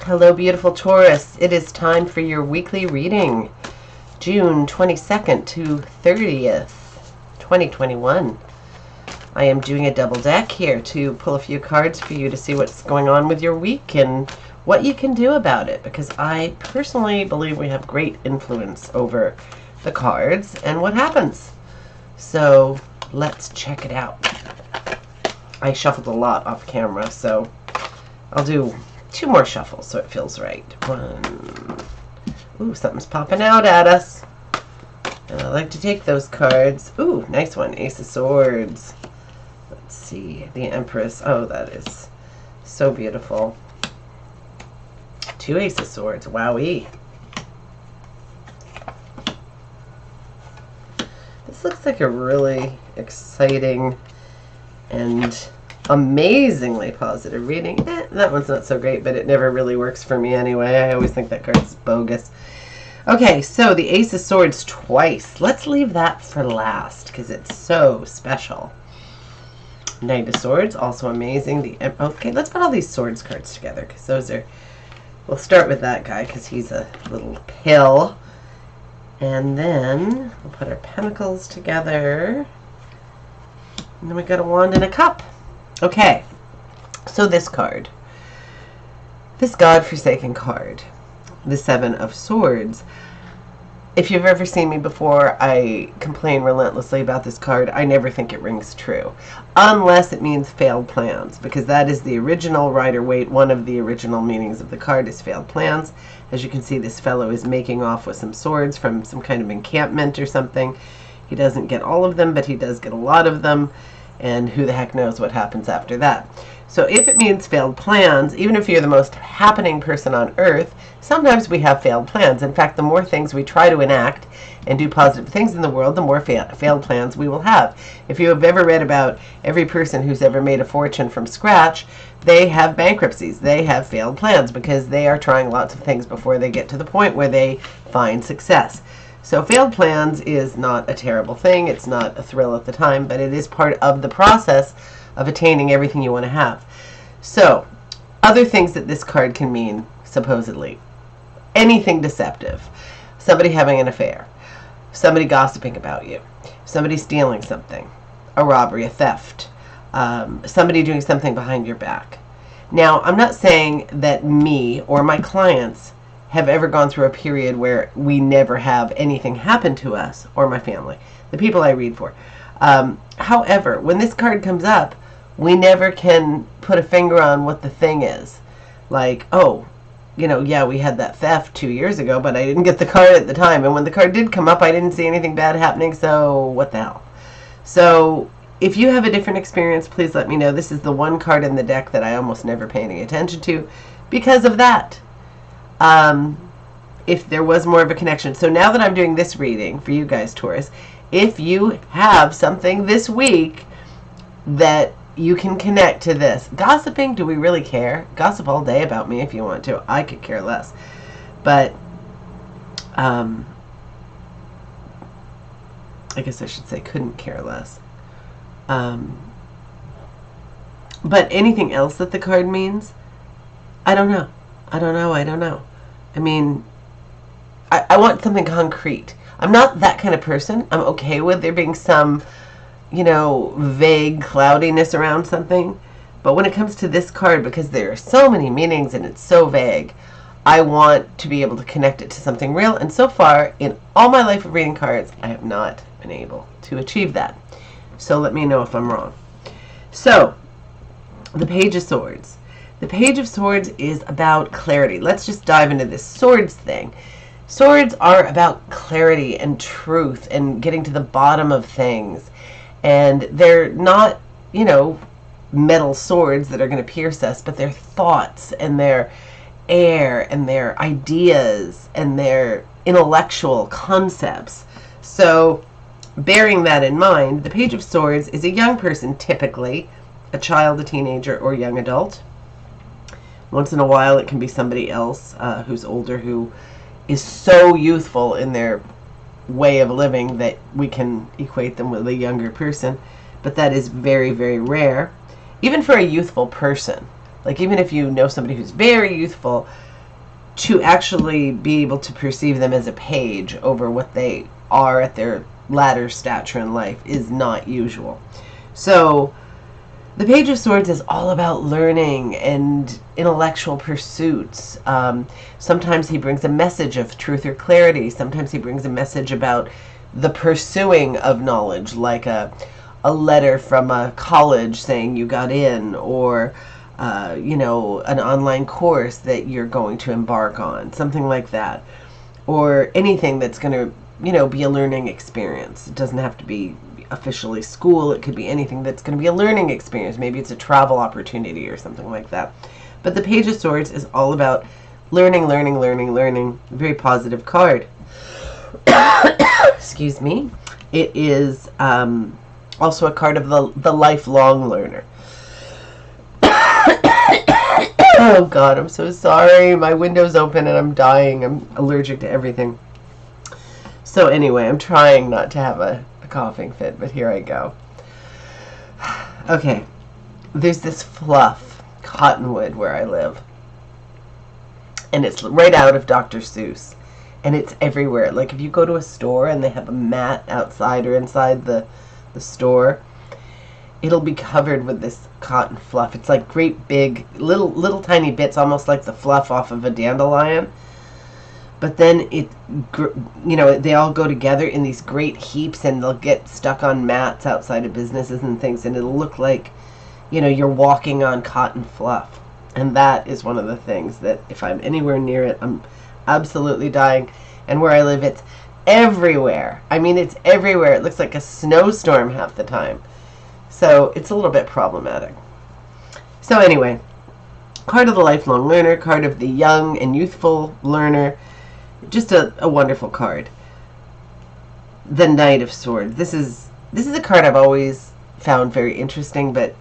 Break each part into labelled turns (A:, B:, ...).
A: Hello, beautiful Taurus. It is time for your weekly reading, June 22nd to 30th, 2021. I am doing a double deck here to pull a few cards for you to see what's going on with your week and what you can do about it, because I personally believe we have great influence over the cards and what happens. So let's check it out. I shuffled a lot off camera, so I'll do 2 more shuffles so it feels right. 1. Ooh, something's popping out at us. And I like to take those cards. Ooh, nice one. Ace of Swords. Let's see. The Empress. Oh, that is so beautiful. 2 Ace of Swords. Wowee. This looks like a really exciting and amazingly positive reading. That one's not so great, but it never really works for me anyway. I always think that card's bogus. Okay, so the Ace of Swords twice. Let's leave that for last because it's so special. Knight of Swords, also amazing. Okay, let's put all these swords cards together because those are... We'll start with that guy because he's a little pill. And then we'll put our pentacles together. And then we got a wand and a cup. Okay, so this card, this godforsaken card, the 7 of Swords. If you've ever seen me before, I complain relentlessly about this card. I never think it rings true, unless it means failed plans, because that is the original Rider-Waite. One of the original meanings of the card is failed plans. As you can see, this fellow is making off with some swords from some kind of encampment or something. He doesn't get all of them, but he does get a lot of them. And who the heck knows what happens after that. So if it means failed plans, even if you're the most happening person on earth, sometimes we have failed plans. In fact, the more things we try to enact and do positive things in the world, the more failed plans we will have. If you have ever read about every person who's ever made a fortune from scratch, they have bankruptcies. They have failed plans because they are trying lots of things before they get to the point where they find success. So failed plans is not a terrible thing. It's not a thrill at the time, but it is part of the process of attaining everything you want to have. So, other things that this card can mean, supposedly. Anything deceptive. Somebody having an affair. Somebody gossiping about you. Somebody stealing something. A robbery, a theft. Somebody doing something behind your back. Now, I'm not saying that me or my clients have ever gone through a period where we never have anything happen to us or my family, the people I read for. However, when this card comes up, we never can put a finger on what the thing is. Like, oh, you know, yeah, we had that theft 2 years ago, but I didn't get the card at the time. And when the card did come up, I didn't see anything bad happening, so what the hell? So if you have a different experience, please let me know. This is the one card in the deck that I almost never pay any attention to because of that. If there was more of a connection. So now that I'm doing this reading for you guys, Taurus, if you have something this week that you can connect to this. Gossiping, do we really care? Gossip all day about me if you want to. I could care less. But, I guess I should say couldn't care less. But anything else that the card means, I don't know. I don't know. I mean, I want something concrete. I'm not that kind of person. I'm okay with there being some, you know, vague cloudiness around something. But when it comes to this card, because there are so many meanings and it's so vague, I want to be able to connect it to something real. And so far, in all my life of reading cards, I have not been able to achieve that. So let me know if I'm wrong. So, the Page of Swords. The Page of Swords is about clarity. Let's just dive into this swords thing. Swords are about clarity and truth and getting to the bottom of things. And they're not, you know, metal swords that are going to pierce us, but they're thoughts and their air and their ideas and their intellectual concepts. So, bearing that in mind, the Page of Swords is a young person, typically a child, a teenager, or young adult. Once in a while, it can be somebody else who's older, who is so youthful in their way of living that we can equate them with a younger person. But that is very, very rare. Even for a youthful person. Like, even if you know somebody who's very youthful, to actually be able to perceive them as a page over what they are at their latter stature in life is not usual. So the Page of Swords is all about learning and intellectual pursuits. Sometimes he brings a message of truth or clarity. Sometimes he brings a message about the pursuing of knowledge, like a letter from a college saying you got in, or an online course that you're going to embark on, something like that, or anything that's going to be a learning experience. It doesn't have to be officially school. It could be anything that's going to be a learning experience. Maybe it's a travel opportunity or something like that. But the Page of Swords is all about learning. Very positive card. Excuse me. It is also a card of the lifelong learner. Oh God, I'm so sorry. My window's open and I'm dying. I'm allergic to everything. So anyway, I'm trying not to have a coughing fit, but here I go. Okay, there's this fluff cottonwood where I live, and it's right out of Dr. Seuss, and it's everywhere. Like if you go to a store and they have a mat outside or inside the store, it'll be covered with this cotton fluff. It's like great big little tiny bits, almost like the fluff off of a dandelion. But then they all go together in these great heaps, and they'll get stuck on mats outside of businesses and things, and it'll look like, you're walking on cotton fluff. And that is one of the things that if I'm anywhere near it, I'm absolutely dying. And where I live, it's everywhere. I mean, it's everywhere. It looks like a snowstorm half the time. So it's a little bit problematic. So anyway, card of the lifelong learner, card of the young and youthful learner. Just a wonderful card. The Knight of Swords. This is a card I've always found very interesting, but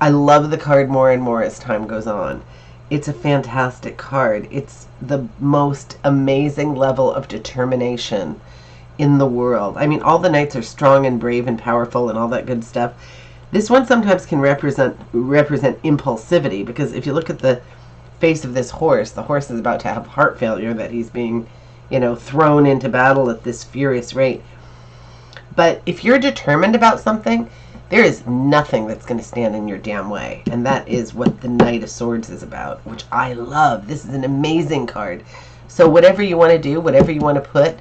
A: I love the card more and more as time goes on. It's a fantastic card. It's the most amazing level of determination in the world. I mean, all the knights are strong and brave and powerful and all that good stuff. This one sometimes can represent impulsivity, because if you look at the face of this horse, the horse is about to have heart failure, that he's being, thrown into battle at this furious rate. But if you're determined about something, there is nothing that's going to stand in your damn way. And that is what the Knight of Swords is about, which I love. This is an amazing card. So whatever you want to do, whatever you want to put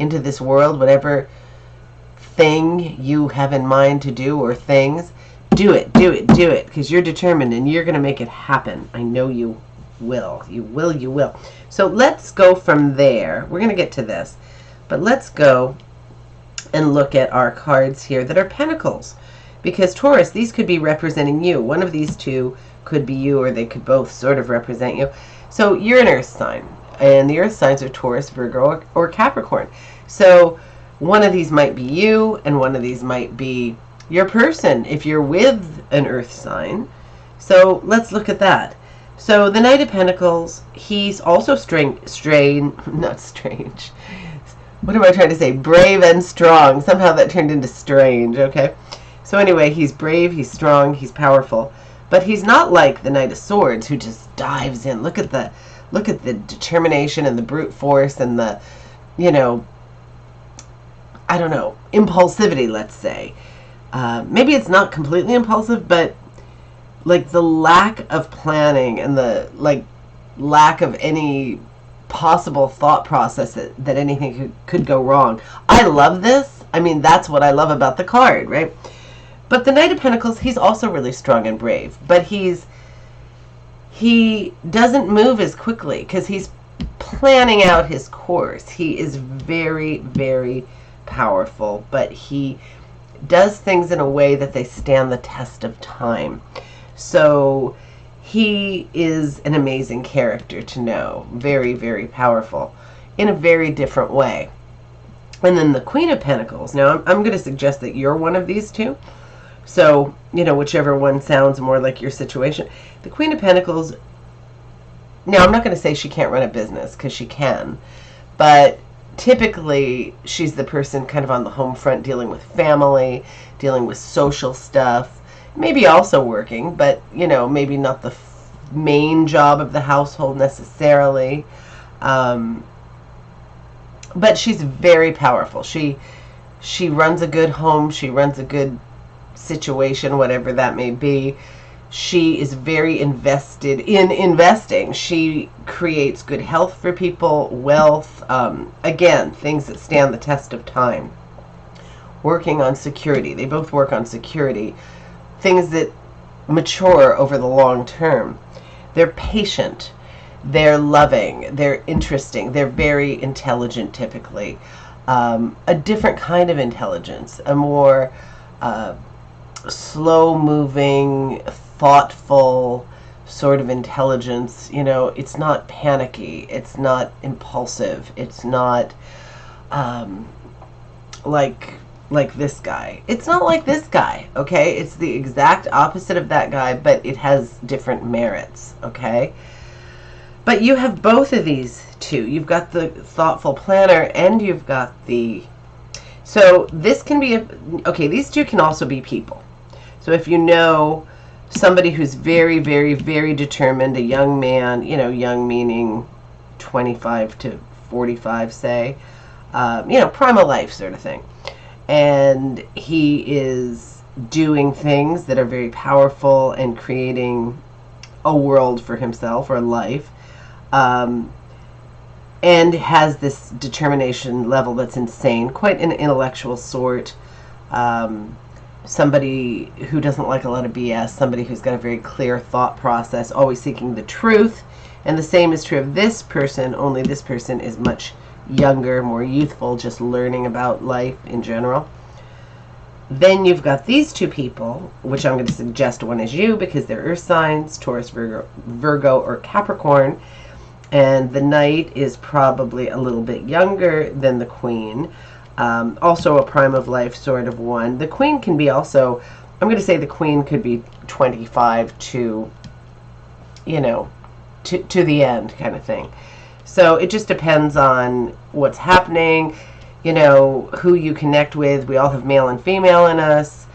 A: into this world, whatever thing you have in mind to do, or things, do it, because you're determined and you're going to make it happen. I know you will. You will. So let's go from there. We're going to get to this, but let's go and look at our cards here that are pentacles, because Taurus, these could be representing you. One of these two could be you, or they could both sort of represent you. So you're an earth sign, and the earth signs are Taurus, Virgo, or Capricorn. So one of these might be you, and one of these might be your person if you're with an earth sign. So let's look at that. So the Knight of Pentacles, he's also not strange. What am I trying to say? Brave and strong. Somehow that turned into strange, okay? So anyway, he's brave, he's strong, he's powerful. But he's not like the Knight of Swords, who just dives in. Look at the determination and the brute force and the, I don't know, impulsivity, let's say. Maybe it's not completely impulsive, but like the lack of planning and the lack of any possible thought process that anything could go wrong. I love this. I mean, that's what I love about the card, right? But the Knight of Pentacles, he's also really strong and brave, but he doesn't move as quickly because he's planning out his course. He is very, very powerful, but he does things in a way that they stand the test of time. So he is an amazing character to know. Very, very powerful in a very different way. And then the Queen of Pentacles. Now, I'm going to suggest that you're one of these two. So, whichever one sounds more like your situation. The Queen of Pentacles, now I'm not going to say she can't run a business, because she can. But typically, she's the person kind of on the home front, dealing with family, dealing with social stuff. Maybe also working, but, maybe not the main job of the household necessarily. But she's very powerful. She runs a good home. She runs a good situation, whatever that may be. She is very invested in investing. She creates good health for people, wealth, again, things that stand the test of time. Working on security. They both work on security. Things that mature over the long term. They're patient. They're loving. They're interesting. They're very intelligent, typically. A different kind of intelligence. A more slow-moving, thoughtful sort of intelligence. You know, it's not panicky. It's not impulsive. It's not like this guy. It's not like this guy, okay? It's the exact opposite of that guy, but it has different merits, okay? But you have both of these two. You've got the thoughtful planner and you've got the... So this can be... Okay, these two can also be people. So if you know somebody who's very, very, very determined, a young man, you know, young meaning 25 to 45, say, you know, prime of life sort of thing. And he is doing things that are very powerful and creating a world for himself or life, and has this determination level that's insane, quite an intellectual sort, somebody who doesn't like a lot of BS, somebody who's got a very clear thought process, always seeking the truth. And the same is true of this person, only this person is much younger, more youthful, just learning about life in general. Then you've got these two people, which I'm going to suggest one is you because they're earth signs, Taurus, Virgo, or Capricorn. And the knight is probably a little bit younger than the queen. Also a prime of life sort of one. The queen can be also, I'm going to say the queen could be 25 to, you know, to the end kind of thing. So it just depends on what's happening, you know, who you connect with. We all have male and female in us.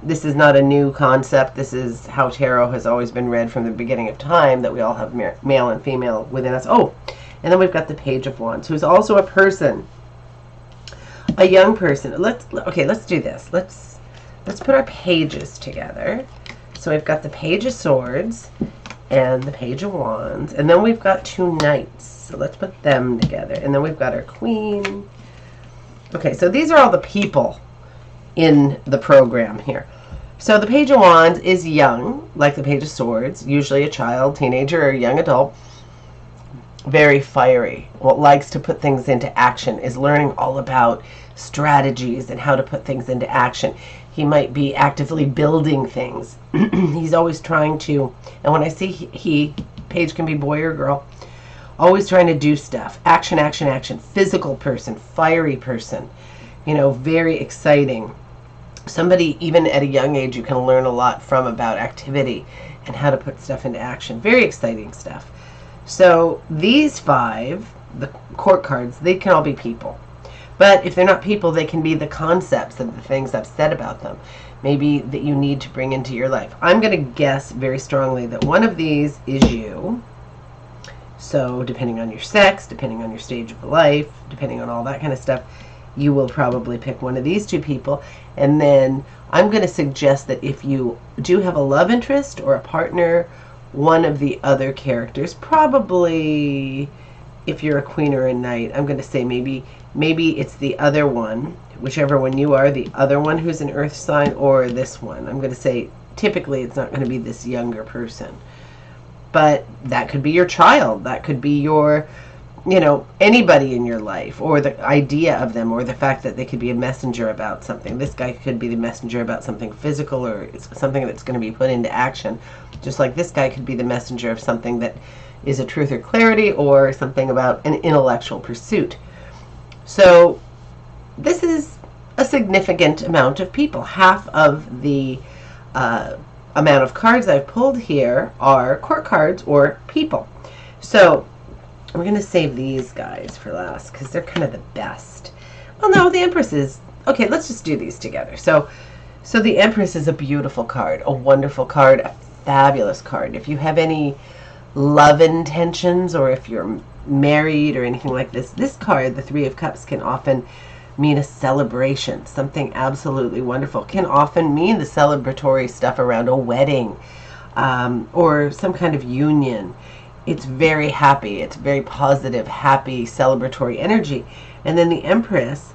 A: This is not a new concept. This is how tarot has always been read from the beginning of time, that we all have male and female within us. Oh, and then we've got the Page of Wands, who's also a person, a young person. Let's do this. Let's put our pages together. So we've got the Page of Swords and the Page of Wands, and then we've got two knights. So let's put them together, and then we've got our queen. Okay, so these are all the people in the program here. So the Page of Wands is young, like the Page of Swords, usually a child, teenager, or young adult. Very fiery. What likes to put things into action, is learning all about strategies and how to put things into action. He might be actively building things. He's always trying to, and when I say he, Page can be boy or girl, always trying to do stuff. Action, action, action. Physical person, fiery person, you know, very exciting. Somebody, even at a young age, you can learn a lot from about activity and how to put stuff into action. Very exciting stuff. So these five, the court cards, they can all be people. But if they're not people, they can be the concepts of the things I've said about them. Maybe that you need to bring into your life. I'm going to guess very strongly that one of these is you. So depending on your sex, depending on your stage of life, depending on all that kind of stuff, you will probably pick one of these two people. And then I'm going to suggest that if you do have a love interest or a partner, one of the other characters, probably if you're a queen or a knight, I'm going to say maybe it's the other one, whichever one you are, the other one who's an earth sign, or this one. I'm going to say typically it's not going to be this younger person. But that could be your child. That could be your, you know, anybody in your life, or the idea of them, or the fact that they could be a messenger about something. This guy could be the messenger about something physical, or something that's going to be put into action. Just like this guy could be the messenger of something that is a truth or clarity, or something about an intellectual pursuit. So this is a significant amount of people. Half of the amount of cards I've pulled here are court cards or people. So we're going to save these guys for last because they're kind of the best. Well, no, the Empress is... Okay, let's just do these together. So the Empress is a beautiful card, a wonderful card, a fabulous card. If you have any love intentions, or if you're married or anything like this, this card, the Three of Cups, can often mean a celebration, something absolutely wonderful. Can often mean the celebratory stuff around a wedding, or some kind of union. It's very happy. It's very positive, happy, celebratory energy. And then the Empress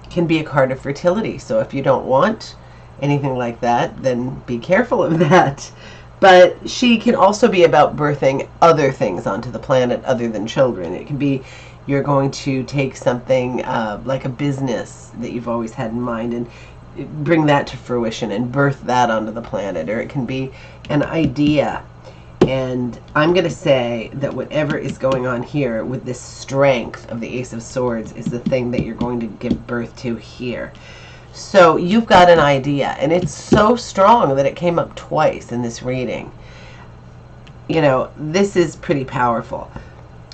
A: can be a card of fertility. So if you don't want anything like that, then be careful of that. But she can also be about birthing other things onto the planet other than children. It can be you're going to take something like a business that you've always had in mind and bring that to fruition and birth that onto the planet. Or it can be an idea. And I'm going to say that whatever is going on here with this strength of the Ace of Swords is the thing that you're going to give birth to here. So you've got an idea, and it's so strong that it came up twice in this reading. You know, this is pretty powerful.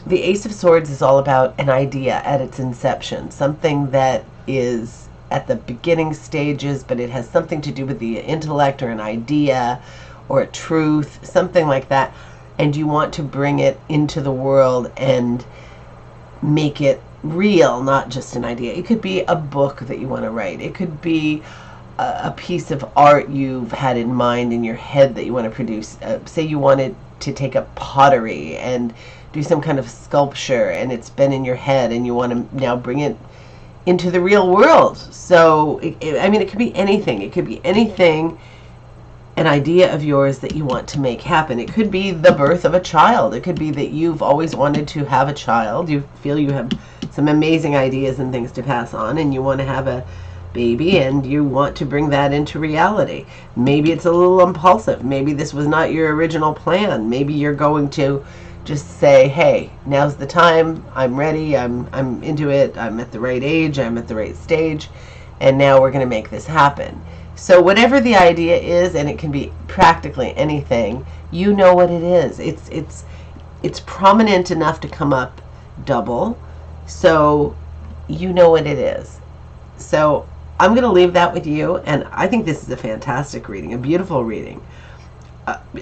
A: The Ace of Swords is all about an idea at its inception, something that is at the beginning stages, but it has something to do with the intellect or an idea or a truth, something like that, and you want to bring it into the world and make it real, not just an idea. It could be a book that you want to write. It could be a piece of art you've had in mind in your head that you want to produce. Say you wanted to take up pottery and do some kind of sculpture, and it's been in your head and you want to now bring it into the real world. So, I mean, it could be anything. It could be anything, an idea of yours that you want to make happen. It could be the birth of a child. It could be that you've always wanted to have a child. You feel you have some amazing ideas and things to pass on, and you want to have a baby, and you want to bring that into reality. Maybe it's a little impulsive. Maybe this was not your original plan. Maybe you're going to just say, hey, now's the time. I'm ready. I'm into it. I'm at the right age. I'm at the right stage. And now we're going to make this happen. So whatever the idea is, and it can be practically anything, you know what it is. It's prominent enough to come up double, so you know what it is. So I'm going to leave that with you, and I think this is a fantastic reading, a beautiful reading.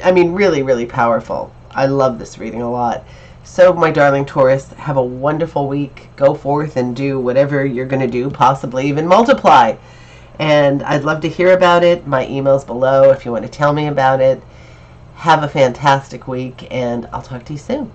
A: I mean, really, really powerful. I love this reading a lot. So, my darling Taurus, have a wonderful week. Go forth and do whatever you're going to do, possibly even multiply. And I'd love to hear about it. My email's below if you want to tell me about it. Have a fantastic week, and I'll talk to you soon.